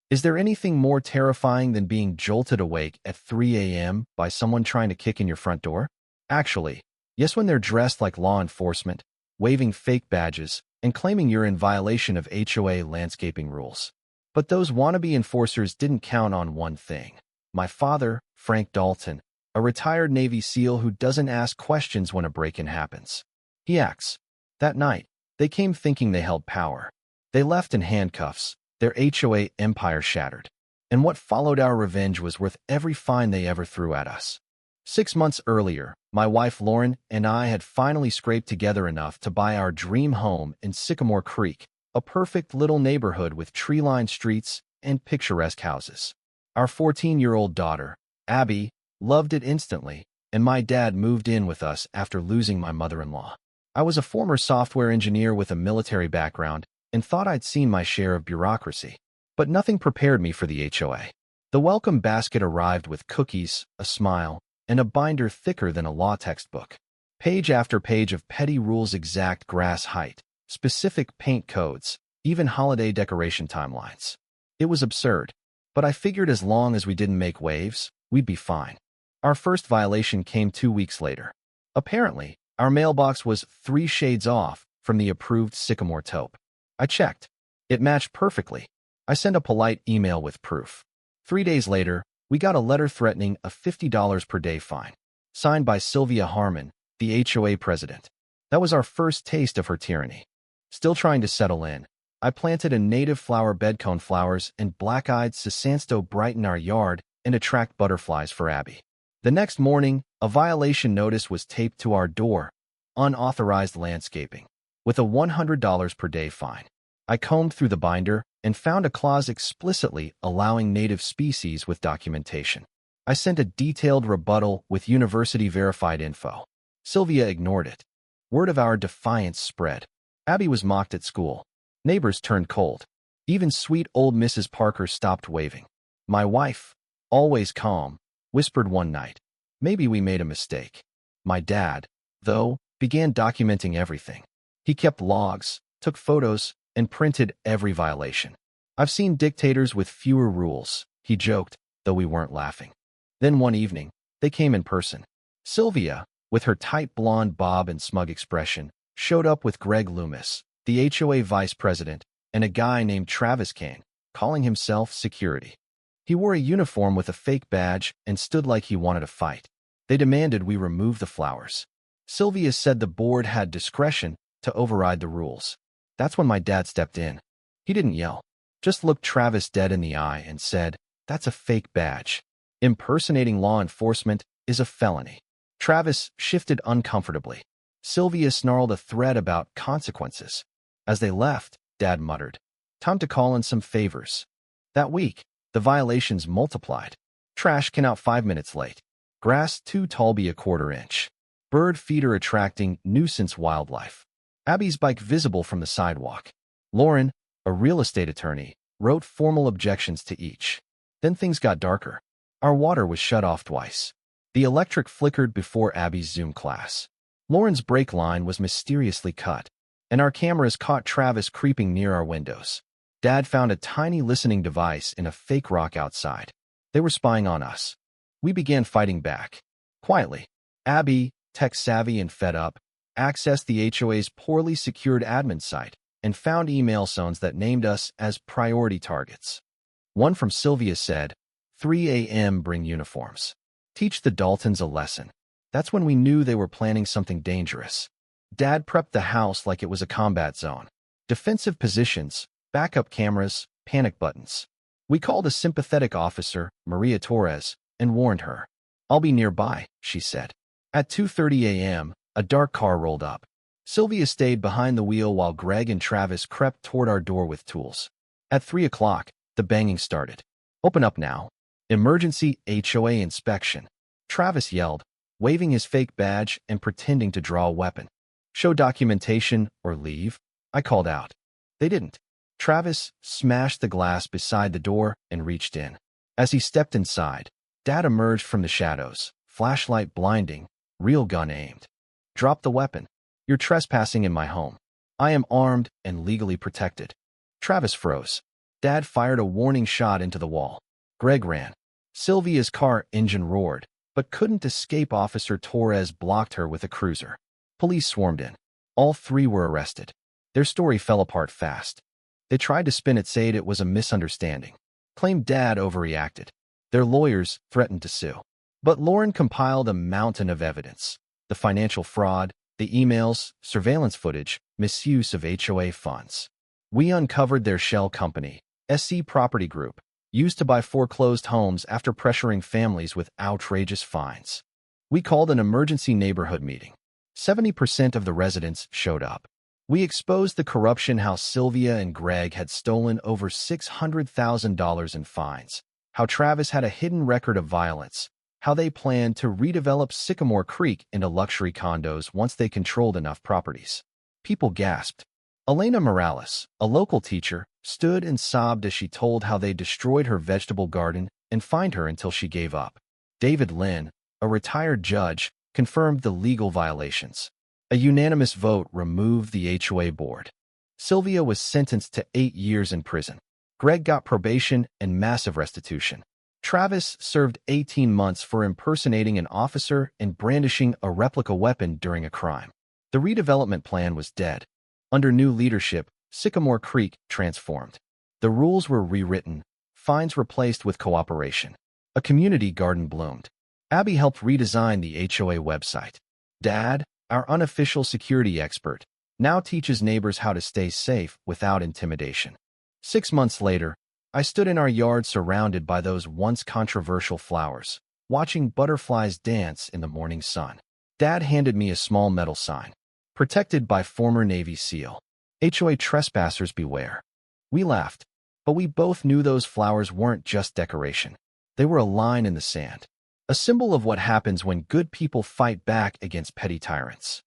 Is there anything more terrifying than being jolted awake at 3 a.m. by someone trying to kick in your front door? Actually, yes, when they're dressed like law enforcement, waving fake badges, and claiming you're in violation of HOA landscaping rules. But those wannabe enforcers didn't count on one thing. My father, Frank Dalton, a retired Navy SEAL who doesn't ask questions when a break-in happens. He acts. That night, they came thinking they held power. They left in handcuffs, their HOA empire shattered. And what followed our revenge was worth every fine they ever threw at us. 6 months earlier, my wife Lauren and I had finally scraped together enough to buy our dream home in Sycamore Creek, a perfect little neighborhood with tree-lined streets and picturesque houses. Our 14-year-old daughter, Abby, loved it instantly, and my dad moved in with us after losing my mother-in-law. I was a former software engineer with a military background and thought I'd seen my share of bureaucracy. But nothing prepared me for the HOA. The welcome basket arrived with cookies, a smile, and a binder thicker than a law textbook. Page after page of petty rules, exact grass height, specific paint codes, even holiday decoration timelines. It was absurd, but I figured as long as we didn't make waves, we'd be fine. Our first violation came 2 weeks later. Apparently, our mailbox was 3 shades off from the approved Sycamore taupe. I checked. It matched perfectly. I sent a polite email with proof. 3 days later, we got a letter threatening a $50 per day fine, signed by Sylvia Harmon, the HOA president. That was our first taste of her tyranny. Still trying to settle in, I planted a native flower bed coneflowers and black-eyed Susansto brighten our yard and attract butterflies for Abby. The next morning, a violation notice was taped to our door, unauthorized landscaping, with a $100 per day fine. I combed through the binder and found a clause explicitly allowing native species with documentation. I sent a detailed rebuttal with university-verified info. Sylvia ignored it. Word of our defiance spread. Abby was mocked at school. Neighbors turned cold. Even sweet old Mrs. Parker stopped waving. My wife, always calm, whispered one night, "Maybe we made a mistake." My dad, though, began documenting everything. He kept logs, took photos, and printed every violation. "I've seen dictators with fewer rules," he joked, though we weren't laughing. Then one evening, they came in person. Sylvia, with her tight blonde bob and smug expression, showed up with Greg Loomis, the HOA vice president, and a guy named Travis Kane, calling himself security. He wore a uniform with a fake badge and stood like he wanted a fight. They demanded we remove the flowers. Sylvia said the board had discretion to override the rules. That's when my dad stepped in. He didn't yell, just looked Travis dead in the eye and said, "That's a fake badge. Impersonating law enforcement is a felony." Travis shifted uncomfortably. Sylvia snarled a threat about consequences. As they left, Dad muttered, "Time to call in some favors." That week, the violations multiplied. Trash can out 5 minutes late. Grass too tall be a quarter inch. Bird feeder attracting nuisance wildlife. Abby's bike visible from the sidewalk. Lauren, a real estate attorney, wrote formal objections to each. Then things got darker. Our water was shut off twice. The electric flickered before Abby's Zoom class. Lauren's brake line was mysteriously cut, and our cameras caught Travis creeping near our windows. Dad found a tiny listening device in a fake rock outside. They were spying on us. We began fighting back. Quietly, Abby, tech-savvy and fed up, accessed the HOA's poorly secured admin site and found email zones that named us as priority targets. One from Sylvia said, 3 a.m. bring uniforms. Teach the Daltons a lesson. That's when we knew they were planning something dangerous. Dad prepped the house like it was a combat zone. Defensive positions, backup cameras, panic buttons. We called a sympathetic officer, Maria Torres, and warned her. "I'll be nearby," she said. At 2:30 a.m., a dark car rolled up. Sylvia stayed behind the wheel while Greg and Travis crept toward our door with tools. At 3 o'clock, the banging started. "Open up now. Emergency HOA inspection," Travis yelled, waving his fake badge and pretending to draw a weapon. "Show documentation or leave," I called out. They didn't. Travis smashed the glass beside the door and reached in. As he stepped inside, Dad emerged from the shadows, flashlight blinding, real gun aimed. "Drop the weapon. You're trespassing in my home. I am armed and legally protected." Travis froze. Dad fired a warning shot into the wall. Greg ran. Sylvia's car engine roared, but couldn't escape. Officer Torres blocked her with a cruiser. Police swarmed in. All three were arrested. Their story fell apart fast. They tried to spin it, saying it was a misunderstanding. Claimed Dad overreacted. Their lawyers threatened to sue. But Lauren compiled a mountain of evidence. The financial fraud, the emails, surveillance footage, misuse of HOA funds. We uncovered their shell company, SC Property Group, used to buy foreclosed homes after pressuring families with outrageous fines. We called an emergency neighborhood meeting. 70% of the residents showed up. We exposed the corruption, how Sylvia and Greg had stolen over $600,000 in fines, how Travis had a hidden record of violence, how they planned to redevelop Sycamore Creek into luxury condos once they controlled enough properties. People gasped. Elena Morales, a local teacher, stood and sobbed as she told how they destroyed her vegetable garden and fined her until she gave up. David Lynn, a retired judge, confirmed the legal violations. A unanimous vote removed the HOA board. Sylvia was sentenced to 8 years in prison. Greg got probation and massive restitution. Travis served 18 months for impersonating an officer and brandishing a replica weapon during a crime. The redevelopment plan was dead. Under new leadership, Sycamore Creek transformed. The rules were rewritten, fines replaced with cooperation. A community garden bloomed. Abby helped redesign the HOA website. Dad, our unofficial security expert, now teaches neighbors how to stay safe without intimidation. 6 months later, I stood in our yard surrounded by those once controversial flowers, watching butterflies dance in the morning sun. Dad handed me a small metal sign, protected by former Navy SEAL. HOA trespassers beware. We laughed, but we both knew those flowers weren't just decoration. They were a line in the sand, a symbol of what happens when good people fight back against petty tyrants.